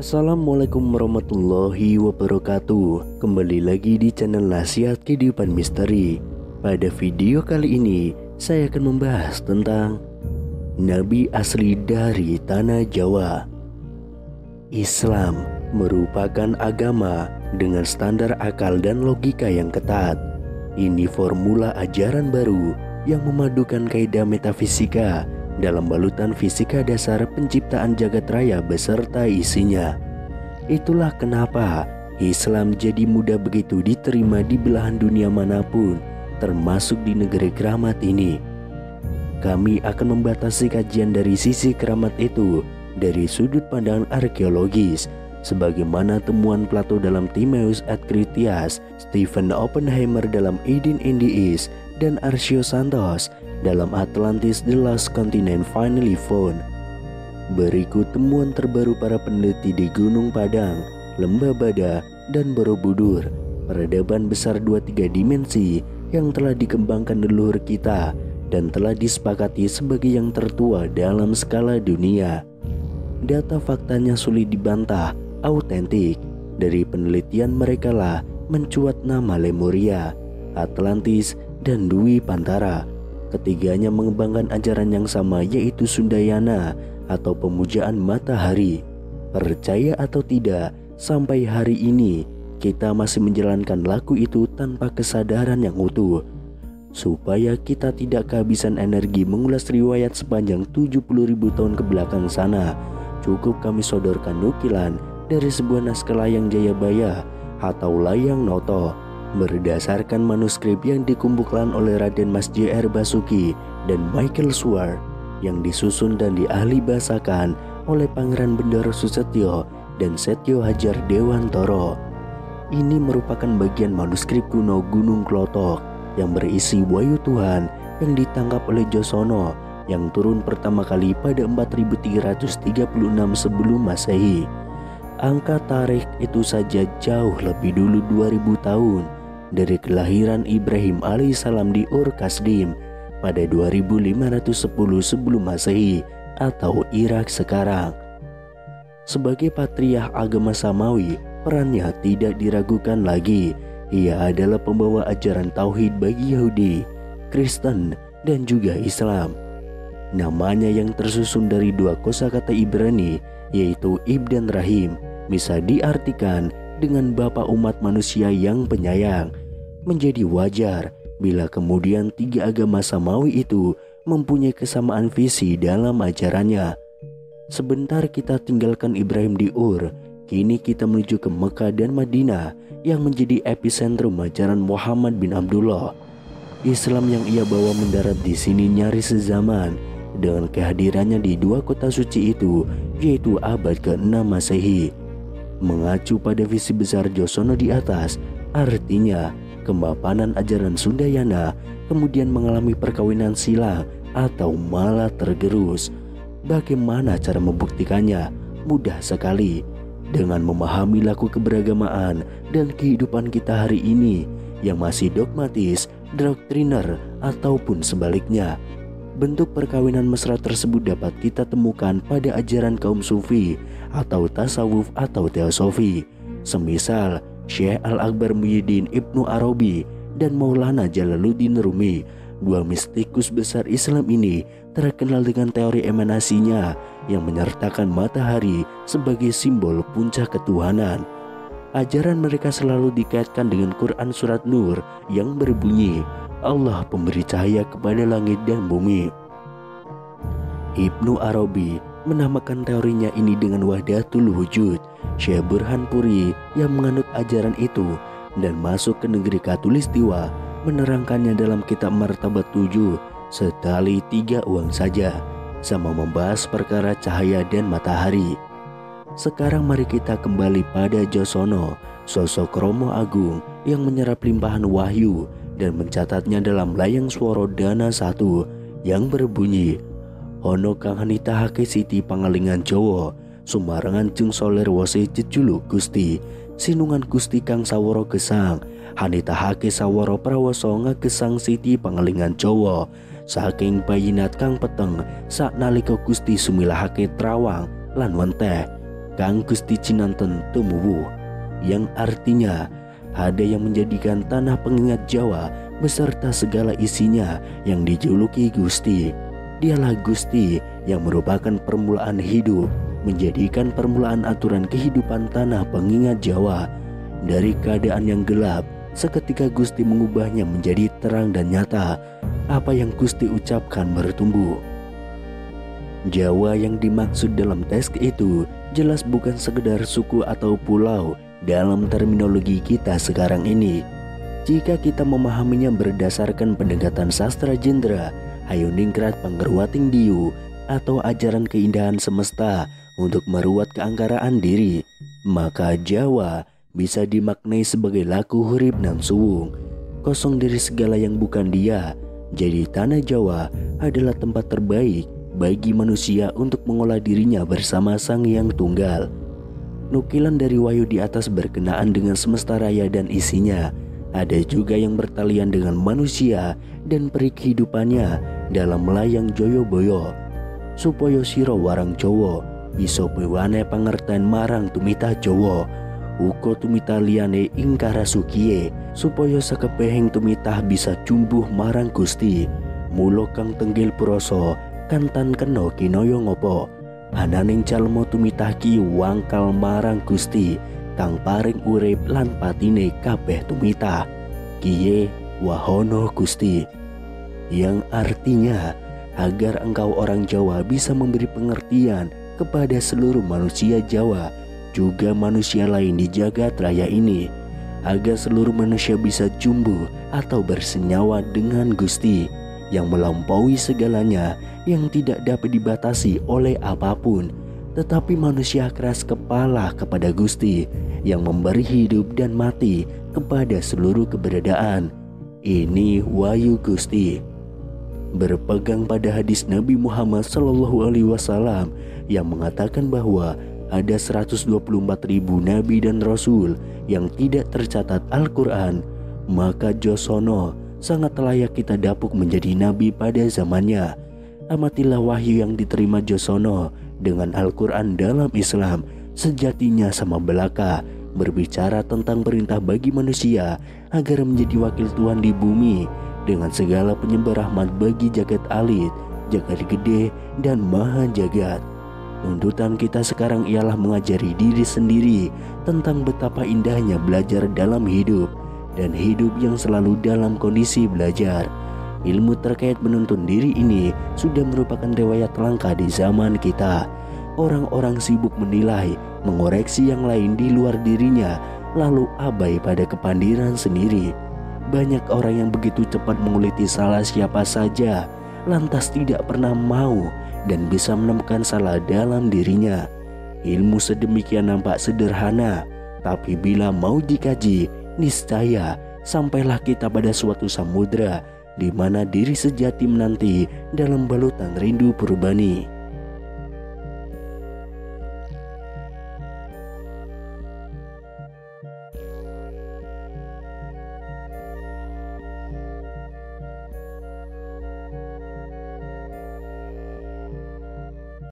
Assalamualaikum warahmatullahi wabarakatuh. Kembali lagi di channel Nasihat Kehidupan Misteri. Pada video kali ini saya akan membahas tentang Nabi asli dari tanah Jawa. Islam merupakan agama dengan standar akal dan logika yang ketat. Ini formula ajaran baru yang memadukan kaidah metafisika dalam balutan fisika dasar penciptaan jagat raya beserta isinya. Itulah kenapa Islam jadi mudah begitu diterima di belahan dunia manapun, termasuk di negeri keramat ini. Kami akan membatasi kajian dari sisi keramat itu dari sudut pandang arkeologis, sebagaimana temuan Plato dalam Timaeus et Critias, Stephen Oppenheimer dalam Eden in the East, dan Arcio Santos dalam Atlantis The Lost Continent Finally Found. Berikut temuan terbaru para peneliti di Gunung Padang, Lembah Bada, dan Borobudur, peradaban besar 2-3 dimensi yang telah dikembangkan leluhur kita dan telah disepakati sebagai yang tertua dalam skala dunia. Data faktanya sulit dibantah, autentik. Dari penelitian mereka lah mencuat nama Lemuria, Atlantis, dan Dwi Pantara. Ketiganya mengembangkan ajaran yang sama, yaitu Sundayana atau pemujaan matahari. Percaya atau tidak, sampai hari ini kita masih menjalankan laku itu tanpa kesadaran yang utuh. Supaya kita tidak kehabisan energi mengulas riwayat sepanjang 70.000 tahun ke belakang sana, cukup kami sodorkan nukilan dari sebuah naskah Layang Jayabaya atau Layang Noto, berdasarkan manuskrip yang dikumpulkan oleh Raden Mas J.R. Basuki dan Michael Suar, yang disusun dan diahli bahasakan oleh Pangeran Bendoro Susetyo dan Setyo Hajar Dewantoro. Ini merupakan bagian manuskrip kuno Gunung Klotok yang berisi wahyu Tuhan yang ditangkap oleh Josono yang turun pertama kali pada 4336 sebelum Masehi. Angka tarikh itu saja jauh lebih dulu 2000 tahun dari kelahiran Ibrahim alaihissalam di Ur Kasdim pada 2510 sebelum Masehi atau Irak sekarang. Sebagai patriark agama Samawi, perannya tidak diragukan lagi. Ia adalah pembawa ajaran tauhid bagi Yahudi, Kristen, dan juga Islam. Namanya yang tersusun dari dua kosakata Ibrani, yaitu Ib dan Rahim, bisa diartikan dengan Bapa umat manusia yang penyayang. Menjadi wajar bila kemudian tiga agama Samawi itu mempunyai kesamaan visi dalam ajarannya. Sebentar kita tinggalkan Ibrahim di Ur, kini kita menuju ke Mekah dan Madinah yang menjadi epicentrum ajaran Muhammad bin Abdullah. Islam yang ia bawa mendarat di sini nyaris sezaman dengan kehadirannya di dua kota suci itu, yaitu abad ke-6 Masehi. Mengacu pada visi besar Josono di atas, artinya kemapanan ajaran Sundayana kemudian mengalami perkawinan silang atau malah tergerus. Bagaimana cara membuktikannya? Mudah sekali, dengan memahami laku keberagamaan dan kehidupan kita hari ini yang masih dogmatis, doktriner, ataupun sebaliknya. Bentuk perkawinan mesra tersebut dapat kita temukan pada ajaran kaum sufi atau tasawuf atau teosofi, semisal Syekh Al-Akbar Muhyiddin Ibnu Arabi dan Maulana Jalaluddin Rumi. Dua mistikus besar Islam ini terkenal dengan teori emanasinya yang menyertakan matahari sebagai simbol puncak ketuhanan. Ajaran mereka selalu dikaitkan dengan Quran Surat Nur yang berbunyi, Allah pemberi cahaya kepada langit dan bumi. Ibnu Arabi menamakan teorinya ini dengan Wahdatul Wujud. Syekh Burhanpuri yang menganut ajaran itu dan masuk ke negeri Katulistiwa menerangkannya dalam kitab Martabat 7 setali 3 uang saja, sama membahas perkara cahaya dan matahari. Sekarang mari kita kembali pada Josono, sosok Romo Agung yang menyerap limpahan wahyu dan mencatatnya dalam Layang Swara Dana 1 yang berbunyi, Hono kang hanitahake siti pangalingan Jawa, sumarengan jeung soler wose jejuluk Gusti, sinungan Gusti kang sawara gesang, hanitahake sawara prawasa ngagesang siti pangalingan Jawa, saking bayinat kang peteng saknalika Gusti sumilahake trawang lan wenteh. Kang Gusti Cinanten Tumuwuh, yang artinya ada yang menjadikan tanah pengingat Jawa beserta segala isinya yang dijuluki Gusti. Dialah Gusti yang merupakan permulaan hidup, menjadikan permulaan aturan kehidupan tanah pengingat Jawa. Dari keadaan yang gelap, seketika Gusti mengubahnya menjadi terang dan nyata. Apa yang Gusti ucapkan bertumbuh. Jawa yang dimaksud dalam teks itu jelas bukan sekedar suku atau pulau dalam terminologi kita sekarang ini. Jika kita memahaminya berdasarkan pendekatan sastra jendra, Hayuningkrat Panggerwating Diu, atau ajaran keindahan semesta untuk meruat keangkaraan diri, maka Jawa bisa dimaknai sebagai laku hurip nan suwung, kosong dari segala yang bukan dia. Jadi tanah Jawa adalah tempat terbaik bagi manusia untuk mengolah dirinya bersama Sang Hyang Tunggal. Nukilan dari Wahyu di atas berkenaan dengan semesta raya dan isinya. Ada juga yang bertalian dengan manusia dan peri kehidupannya dalam melayang Joyoboyo. Supaya siro warang Jowo bisa pewane pangerten marang tumitah Jowo, uko tumitah liyane ingkara sukiye, supaya sakebehing tumitah bisa jumbuh marang Gusti. Mula kang tenggil proso kantan kena kinaya ngopo, ananing calmo tumitah ki wangkal marang Gusti kang paring urip lan patine kabeh tumitah. Kiye wahono Gusti, yang artinya agar engkau orang Jawa bisa memberi pengertian kepada seluruh manusia Jawa, juga manusia lain di jagat raya ini, agar seluruh manusia bisa jumbuh atau bersenyawa dengan Gusti yang melampaui segalanya, yang tidak dapat dibatasi oleh apapun. Tetapi manusia keras kepala kepada Gusti yang memberi hidup dan mati kepada seluruh keberadaan. Ini Wahyu Gusti. Berpegang pada hadis Nabi Muhammad SAW yang mengatakan bahwa ada 124.000 nabi dan rasul yang tidak tercatat Al-Quran, maka Josono sangat layak kita dapuk menjadi nabi pada zamannya. Amatilah wahyu yang diterima Josono dengan Al-Quran dalam Islam, sejatinya sama belaka, berbicara tentang perintah bagi manusia agar menjadi wakil Tuhan di bumi dengan segala penyebar rahmat bagi jagat alit, jagat gede, dan maha jagat. Tuntutan kita sekarang ialah mengajari diri sendiri tentang betapa indahnya belajar dalam hidup, dan hidup yang selalu dalam kondisi belajar. Ilmu terkait menuntun diri ini sudah merupakan riwayat langka di zaman kita. Orang-orang sibuk menilai, mengoreksi yang lain di luar dirinya, lalu abai pada kepandiran sendiri. Banyak orang yang begitu cepat menguliti salah siapa saja, lantas tidak pernah mau dan bisa menemukan salah dalam dirinya. Ilmu sedemikian nampak sederhana, tapi bila mau dikaji, niscaya sampailah kita pada suatu samudra di mana diri sejati menanti dalam balutan rindu purbani.